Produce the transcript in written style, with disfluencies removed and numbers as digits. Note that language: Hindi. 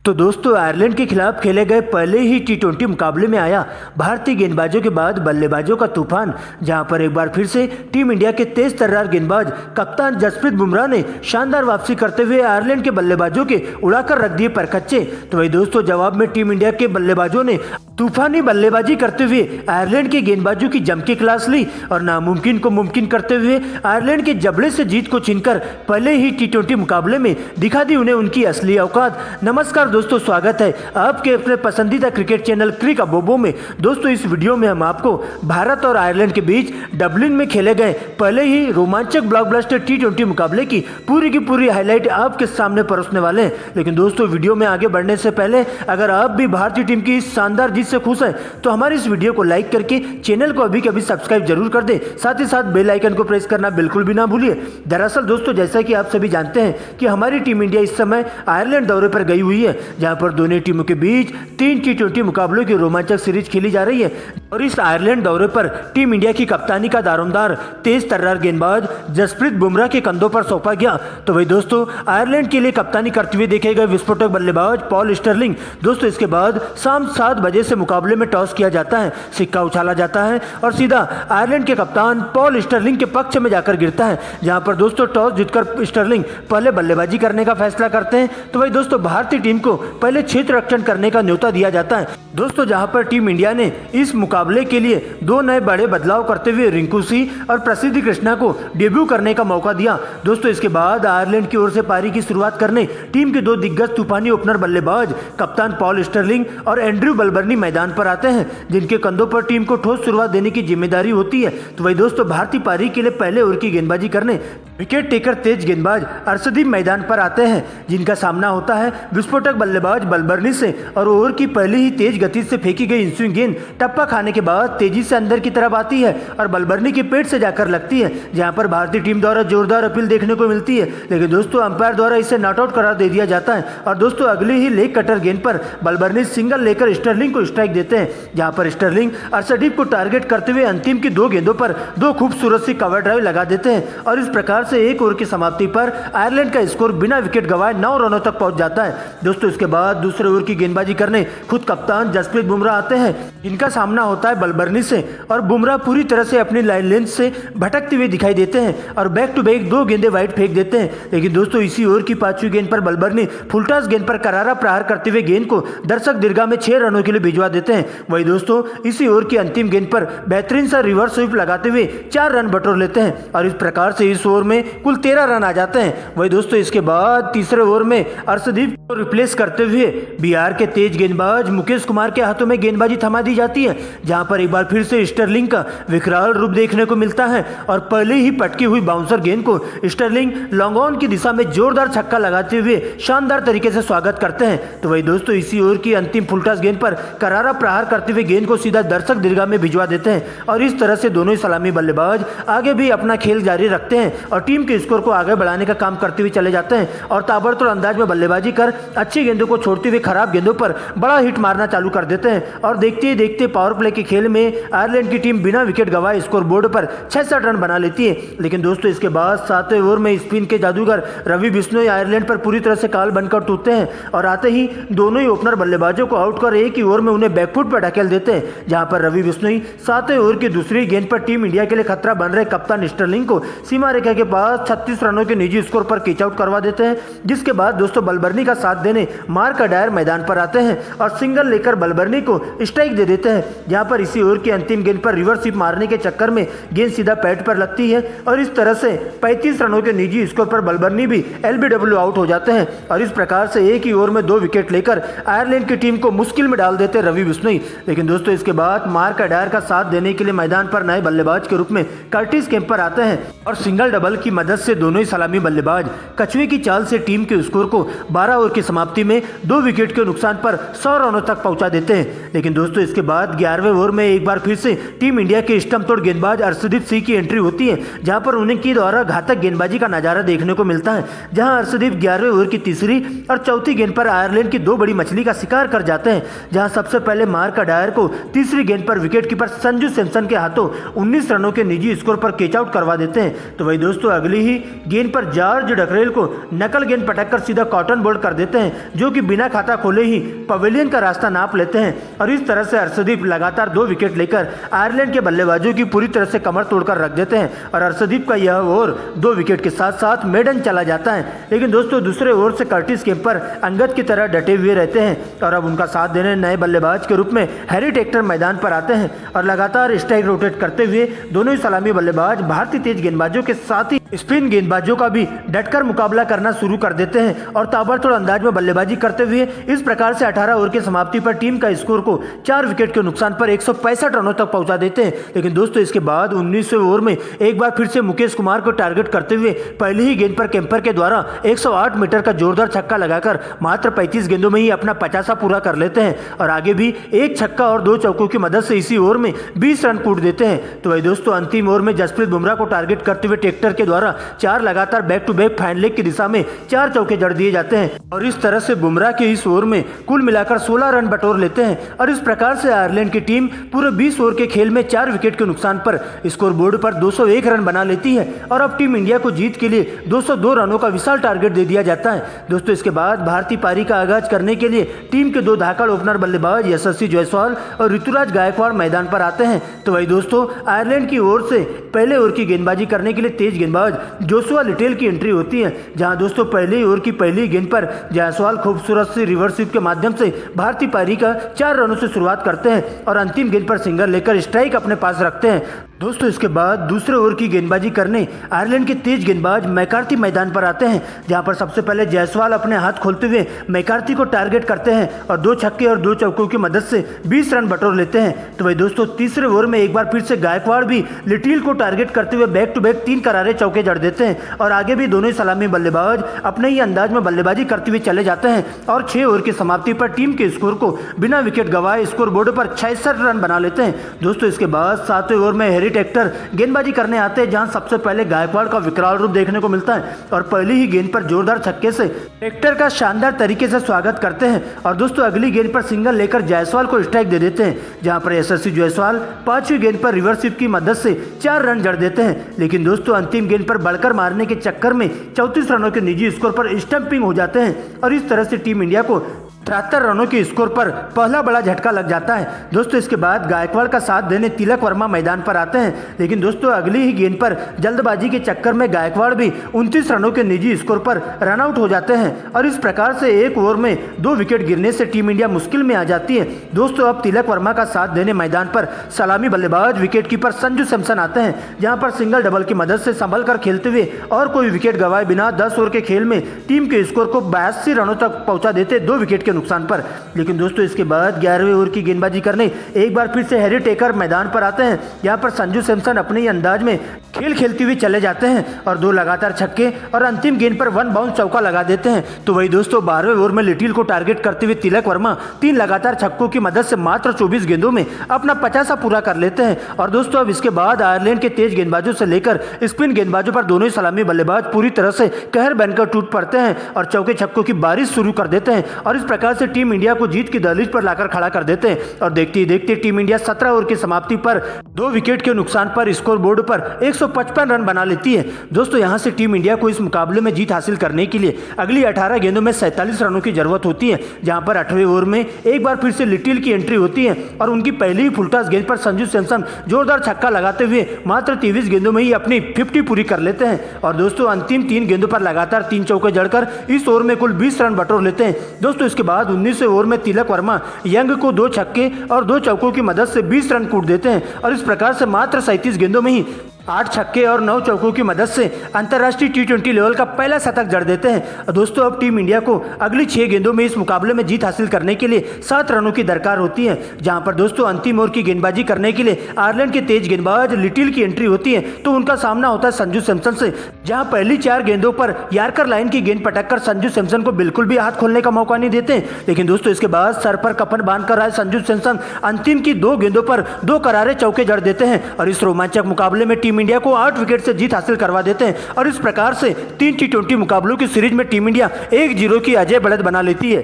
तो दोस्तों आयरलैंड के खिलाफ खेले गए पहले ही टी20 मुकाबले में आया भारतीय गेंदबाजों के बाद बल्लेबाजों का तूफान, जहां पर एक बार फिर से टीम इंडिया के तेज तर्रार गेंदबाज कप्तान जसप्रीत बुमराह ने शानदार वापसी करते हुए आयरलैंड के बल्लेबाजों के उड़ाकर रख दिए परकच्चे। तो वही दोस्तों जवाब में टीम इंडिया के बल्लेबाजों ने तूफानी बल्लेबाजी करते हुए आयरलैंड के गेंदबाजों की जम के क्लास ली और नामुमकिन को मुमकिन करते हुए आयरलैंड के जबड़े से जीत को छीनकर पहले ही टी20 मुकाबले में दिखा दी उन्हें उनकी असली औकात। नमस्कार दोस्तों, स्वागत है आपके अपने पसंदीदा क्रिकेट चैनल क्रिक अबोबो में। दोस्तों इस वीडियो में हम आपको भारत और आयरलैंड के बीच डबलिन में खेले गए पहले ही रोमांचक ब्लॉकबस्टर टी20 मुकाबले की पूरी हाईलाइट आपके सामने परोसने वाले हैं। लेकिन दोस्तों वीडियो में आगे बढ़ने से पहले अगर आप भी भारतीय टीम की इस शानदार जीत से खुश हैं तो हमारी इस वीडियो को लाइक करके चैनल को अभी कभी सब्सक्राइब जरूर कर दें, साथ ही साथ बेल आइकन को प्रेस करना बिल्कुल भी ना भूलिए। दरअसल दोस्तों जैसा कि आप सभी जानते हैं कि हमारी टीम इंडिया इस समय आयरलैंड दौरे पर गई हुई है, जहां पर दोनों टीमों के बीच 3 टी20 मुकाबलों की रोमांचक सीरीज खेली जा रही है। और इस आयरलैंड दौरे पर टीम इंडिया की कप्तानी का दारोमदार तेज तर्रार गेंदबाज जसप्रीत बुमराह के कंधों पर सौंपा गया। तो वही दोस्तों आयरलैंड के लिए कप्तानी करते हुए देखे गए विस्फोटक बल्लेबाज पॉल स्टर्लिंग। दोस्तों इसके बाद शाम 7 बजे से मुकाबले में टॉस किया जाता है, सिक्का उछाला जाता है और सीधा आयरलैंड के कप्तान पॉल स्टर्लिंग के पक्ष में जाकर गिरता है, जहां पर दोस्तों टॉस जीतकर स्टर्लिंग पहले बल्लेबाजी करने का फैसला करते हैं। तो वही दोस्तों भारतीय टीम को पहले क्षेत्र रक्षण करने का न्योता दिया जाता है। दोस्तों जहां पर टीम इंडिया ने इस मुकाबले के लिए 2 नए बड़े बदलाव करते हुए रिंकू सिंह और प्रसिद्धि कृष्णा को डेब्यू करने का मौका दिया। दोस्तों इसके बाद आयरलैंड की ओर से पारी की शुरुआत करने टीम के 2 दिग्गज तूफानी ओपनर बल्लेबाज कप्तान पॉल स्टर्लिंग और एंड्रयू बलबर्नी मैदान पर आते हैं, जिनके कंधों पर टीम को ठोस शुरुआत देने की जिम्मेदारी होती है। तो वही दोस्तों भारतीय पारी के लिए पहले ओवर की गेंदबाजी करने विकेट टेकर तेज गेंदबाज अर्शदीप मैदान पर आते हैं, जिनका सामना होता है विस्फोटक बल्लेबाज बलबर्नी से। और ओवर की पहले ही तेज गति से फेंकी गई इंस्विंग गेंद टप्पा खाने के बाद तेजी से अंदर की तरफ आती है और बलबर्नी के पेट से जाकर लगती है, जहां पर भारतीय टीम द्वारा जोरदार अपील देखने को मिलती है। लेकिन दोस्तों अंपायर द्वारा इसे नॉट आउट करार दे दिया जाता है और दोस्तों अगले ही लेग कटर गेंद पर बलबर्नी सिंगल लेकर स्टर्लिंग को स्ट्राइक देते हैं, जहां पर स्टर्लिंग अर्शदीप को टारगेट करते हुए अंतिम की 2 गेंदों पर 2 खूबसूरत सी कवर ड्राइव लगा देते हैं। और इस प्रकार से 1 ओवर की समाप्ति पर आयरलैंड का स्कोर बिना विकेट गंवाए 9 रनों तक पहुंच जाता है। दोस्तों इसके बाद दूसरे ओवर की गेंदबाजी करने खुद कप्तान जसप्रीत बुमराह आते हैं, जिनका सामना होता है बलबर्नी से। और बुमराह पूरी तरह से अपनी लाइन लेंथ से भटकते हुए दिखाई देते हैं और बैक टू बैक 2 गेंदें वाइड फेंक देते हैं। लेकिन दोस्तों इसी ओवर की 5वीं गेंद पर बलबर्नी फुलटॉस गेंद पर करारा प्रहार करते हुए गेंद को दर्शक दीर्घा में 6 रनों के लिए भिजवा देते हैं। वही दोस्तों इसी ओवर की अंतिम गेंद पर बेहतरीन सा रिवर्स स्वीप लगाते हुए 4 रन बटोर लेते हैं और इस प्रकार से इस ओवर में कुल 13 रन आ जाते हैं। वही दोस्तों इसके बाद तीसरे ओवर में अर्शदीप को रिप्लेस करते हुए बिहार के तेज गेंदबाज मुकेश कुमार के हाथों में गेंदबाजी थमा दी जाती है, जहां पर एक बार फिर से स्टर्लिंग का विकराल रूप देखने को मिलता है और पहले ही पटकी हुई बाउंसर गेंद को स्टर्लिंग लॉन्ग ऑन की दिशा में जोरदार छक्का लगाते हुए शानदार तरीके से स्वागत करते हैं। तो वही दोस्तों इसी ओवर की अंतिम फुलटॉस गेंद पर करारा प्रहार करते हुए गेंद को सीधा दर्शक दीर्घा में भिजवा देते हैं और इस तरह से दोनों ही सलामी बल्लेबाज आगे भी अपना खेल जारी रखते हैं और टीम के स्कोर को आगे बढ़ाने का काम करते हुए चले जाते हैं और ताबड़तोड़ अंदाज में बल्लेबाजी कर अच्छी गेंदों को छोड़ते हुए खराब गेंदों पर बड़ा हिट मारना चालू कर देते हैं। और देखते ही देखते पावर प्ले के खेल में आयरलैंड की टीम बिना विकेट गंवाए स्कोर बोर्ड पर 66 रन बना लेती है। लेकिन दोस्तों इसके बाद 7वें ओवर में स्पिन के जादूगर रवि बिश्नोई आयरलैंड पर पूरी तरह से काल बनकर टूटते हैं और आते ही दोनों ही ओपनर बल्लेबाजों को आउट कर एक ही ओवर में उन्हें बैकफुट पर ढकेल देते हैं, जहां पर रवि बिश्नोई 7वें ओवर की दूसरी गेंद पर टीम इंडिया के लिए खतरा बन रहे कप्तान स्टर्लिंग को सीमा रेखा के पास 36 रनों के निजी स्कोर पर कैच आउट करवा देते हैं। जिसके बाद दोस्तों बलबर्नी का साथ देने मार्क अडायर मैदान पर आते हैं और सिंगल लेकर बलबर्नी को स्ट्राइक दे देते हैं, जहां पर इसी ओवर की अंतिम गेंद पर रिवर्स स्वीप मारने के चक्कर में गेंद सीधा पैड पर लगती है और इस तरह से 35 रनों के निजी स्कोर पर बलबर्नी भी एलबीडब्ल्यू आउट हो जाते हैं। और इस प्रकार से एक ही ओवर में 2 विकेट लेकर आयरलैंड की टीम को मुश्किल में डाल देते रवि बिश्नोई। लेकिन दोस्तों इसके बाद मार्क अडायर का साथ देने के लिए मैदान पर नए बल्लेबाज के रूप में कर्टिस केम्पर आते हैं और सिंगल डबल की मदद से दोनों ही सलामी बल्लेबाज कछुए की चाल से टीम के स्कोर को 12 ओवर की समाप्ति में 2 विकेट के नुकसान पर 100 रनों तक पहुंचा देते हैं। लेकिन दोस्तों इसके बाद 11वें ओवर में एक बार फिर से टीम इंडिया के स्टंप तोड़ गेंदबाज अर्शदीप सिंह की एंट्री होती है, जहां पर उन्हें की द्वारा घातक गेंदबाजी का नजारा देखने को मिलता है, जहां अर्शदीप 11वें ओवर की तीसरी और चौथी गेंद पर आयरलैंड की 2 बड़ी मछली का शिकार कर जाते हैं, जहां सबसे पहले मार्क अडायर को तीसरी गेंद पर विकेट कीपर संजू सैमसन के हाथों 19 रनों के निजी स्कोर पर कैच आउट करवा देते हैं। तो वही दोस्तों दोस्तों अगली ही गेंद पर जॉर्ज डकरेल को नकल गेंद पटककर सीधा कॉटन बोल्ड कर देते हैं, जो कि बिना खाता खोले ही पवेलियन का रास्ता नाप लेते हैं। और इस तरह से अर्शदीप लगातार 2 विकेट लेकर आयरलैंड के बल्लेबाजों की पूरी तरह से कमर तोड़कर रख देते हैं और अर्शदीप का यह ओवर 2 विकेट के साथ साथ मेडन चला जाता है। लेकिन दोस्तों दूसरे ओवर से कर्टिस केम्पर अंगद की तरह डटे हुए रहते हैं और अब उनका साथ देने नए बल्लेबाज के रूप में हैरी टेक्टर मैदान पर आते हैं और लगातार स्ट्राइक रोटेट करते हुए दोनों ही सलामी बल्लेबाज भारतीय तेज गेंदबाजों के साथ ही स्पिन गेंदबाजों का भी डटकर मुकाबला करना शुरू कर देते हैं और ताबड़तोड़ अंदाज में बल्लेबाजी करते हुए इस प्रकार से 18 ओवर की समाप्ति पर टीम का स्कोर को 4 विकेट के नुकसान पर 165 रनों तक पहुंचा देते हैं। लेकिन दोस्तों इसके बाद 19वें ओवर में एक बार फिर से मुकेश कुमार को टारगेट करते हुए पहली ही गेंद पर केम्पर के द्वारा 108 मीटर का जोरदार छक्का लगाकर मात्र 35 गेंदों में ही अपना 50 पूरा कर लेते हैं और आगे भी एक छक्का और 2 चौकों की मदद से इसी ओवर में 20 रन कूट देते हैं। तो वही दोस्तों अंतिम ओवर में जसप्रीत बुमराह को टारगेट करते हुए टेक्टर के द्वारा 4 लगातार back to back fine leg की दिशा में 4 चौके जड़ दिए जाते हैं और इस तरह से बुमराह के इस ओवर में कुल मिलाकर 16 रन बटोर लेते हैं और इस प्रकार से आयरलैंड की टीम पूरे 20 ओवर के खेल में 4 विकेट के नुकसान पर स्कोर बोर्ड पर 201 रन बना लेती है और अब टीम इंडिया को जीत के लिए 202 रनों का विशाल टारगेट दे दिया जाता है। दोस्तों इसके बाद भारतीय पारी का आगाज करने के लिए टीम के 2 धाकड़ ओपनर बल्लेबाज यशस्वी जायसवाल और ऋतुराज गायकवाड़ मैदान पर आते हैं। तो वही दोस्तों आयरलैंड की ओर से पहले ओवर की गेंदबाजी करने के लिए तेज गेंदबाज जोशुआ लिटिल की एंट्री होती है, जहां दोस्तों पहले ओवर की पहली गेंद पर जायसवाल खूबसूरत सी रिवर्स स्वीप के माध्यम से भारतीय पारी का 4 रनों से शुरुआत करते हैं और अंतिम गेंद पर सिंगल लेकर स्ट्राइक अपने पास रखते हैं। दोस्तों इसके बाद दूसरे ओवर की गेंदबाजी करने आयरलैंड के तेज गेंदबाज मैकार्थी मैदान पर आते हैं, जहां पर सबसे पहले जायसवाल अपने हाथ खोलते हुए मैकार्थी को टारगेट करते हैं और 2 छक्के और 2 चौकों की मदद से 20 रन बटोर लेते हैं। तो वही दोस्तों तीसरे ओवर में एक बार फिर से गायकवाड़ भी लिटिल को टारगेट करते हुए बैक टू बैक 3 करारे चौके जड़ देते हैं और आगे भी दोनों ही सलामी बल्लेबाज अपने ही अंदाज में बल्लेबाजी करते हुए चले जाते हैं और 6 ओवर की समाप्ति पर टीम के स्कोर को बिना विकेट गंवाए स्कोर बोर्ड पर 66 रन बना लेते हैं। दोस्तों इसके बाद 7वें ओवर में हैरी टेक्टर गेंदबाजी करने आते हैं, जहां सबसे पहले गायकवाड़ का विकराल रूप देखने को मिलता है और पहली ही गेंद पर जोरदार छक्के से टेक्टर का शानदार तरीके से स्वागत करते हैं और दोस्तों अगली गेंद पर सिंगल लेकर जायसवाल को स्ट्राइक दे देते हैं, जहां पर यशस्वी जायसवाल 5वीं गेंद पर रिवर्स स्वीप की मदद से 4 रन जड़ देते हैं। लेकिन दोस्तों अंतिम गेंद पर बढ़कर मारने के चक्कर में 34 रनों के निजी स्कोर पर स्टंपिंग हो जाते हैं और इस तरह से टीम इंडिया को 73 रनों के स्कोर पर पहला बड़ा झटका लग जाता है। दोस्तों इसके बाद गायकवाड़ का साथ देने तिलक वर्मा मैदान पर आते हैं, लेकिन दोस्तों अगली ही गेंद पर जल्दबाजी के चक्कर में गायकवाड़ भी 29 रनों के निजी स्कोर पर रन आउट हो जाते हैं और इस प्रकार से एक ओवर में 2 विकेट गिरने से टीम इंडिया मुश्किल में आ जाती है। दोस्तों अब तिलक वर्मा का साथ देने मैदान पर सलामी बल्लेबाज विकेट कीपर संजू सैमसन आते हैं, जहां पर सिंगल डबल की मदद से संभल कर खेलते हुए और कोई विकेट गंवाए बिना 10 ओवर के खेल में टीम के स्कोर को 82 रनों तक पहुंचा देते 2 विकेट के नुकसान पर। लेकिन दोस्तों इसके बाद 11वें ओवर की गेंदबाजी करने एक बार फिर से हैरी टेकर मैदान पर आते हैं, जहां पर संजू सैमसन अपने ही अंदाज में खेल खेलते हुए चले जाते हैं और 2 लगातार छक्के और अंतिम गेंद पर 1 बाउंस चौका लगा देते हैं। तो वही दोस्तों 12वें ओवर में लिटिल को टारगेट करते हुए तिलक वर्मा 3 लगातार छक्कों की मदद से मात्र 24 गेंदों में अपना 50 पूरा कर लेते हैं और दोस्तों अब इसके बाद आयरलैंड के तेज गेंदबाजों से लेकर स्पिन गेंदबाजों पर दोनों ही सलामी बल्लेबाज पूरी तरह से कहर बनकर टूट पड़ते हैं और चौके छक्कों की बारिश शुरू कर देते हैं और इस प्रकार से टीम इंडिया को जीत की दहलीज पर लाकर खड़ा कर देते हैं और देखते ही देखते टीम इंडिया 17 ओवर की समाप्ति पर 2 विकेट के नुकसान पर स्कोर बोर्ड पर 155 रन बना लेती है। दोस्तों यहां से टीम इंडिया को इस मुकाबले में जीत हासिल करने के लिए अगली 18 गेंदों में 47 रनों की जरूरत होती है, जहां पर 8वें ओवर में एक बार फिर से लिटिल की एंट्री होती है और उनकी पहली ही फुलटॉस गेंद पर संजू सैमसन जोरदार छक्का लगाते हुए मात्र 23 गेंदों में ही अपनी 50 पूरी कर लेते हैं और दोस्तों अंतिम 3 गेंदों पर लगातार 3 चौके जड़कर इस ओवर में कुल 20 रन बटोर लेते हैं। दोस्तों इसके बाद 19वें ओवर में तिलक वर्मा यंग को 2 छक्के और 2 चौकों की मदद से 20 रन कूट देते हैं और इस प्रकार से मात्र 37 गेंदों में ही 8 छक्के और 9 चौकों की मदद से अंतर्राष्ट्रीय T20 लेवल का पहला शतक जड़ देते हैं। दोस्तों अब टीम इंडिया को अगली 6 गेंदों में इस मुकाबले में जीत हासिल करने के लिए 7 रनों की दरकार होती है, जहां पर दोस्तों अंतिम ओवर की गेंदबाजी करने के लिए आयरलैंड के तेज गेंदबाज लिटिल की एंट्री होती है, तो उनका सामना होता है संजू सैमसन से, जहां पहली 4 गेंदों पर यार्कर लाइन की गेंद पटककर संजू सैमसन को बिल्कुल भी हाथ खोलने का मौका नहीं देते। लेकिन दोस्तों इसके बाद सर पर कफन बांधकर आए संजू सैमसन अंतिम की 2 गेंदों पर 2 करारे चौके जड़ देते हैं और इस रोमांचक मुकाबले में टीम इंडिया को 8 विकेट से जीत हासिल करवा देते हैं और इस प्रकार से 3 T20 मुकाबलों की सीरीज में टीम इंडिया 1-0 की अजय बढ़त बना लेती है।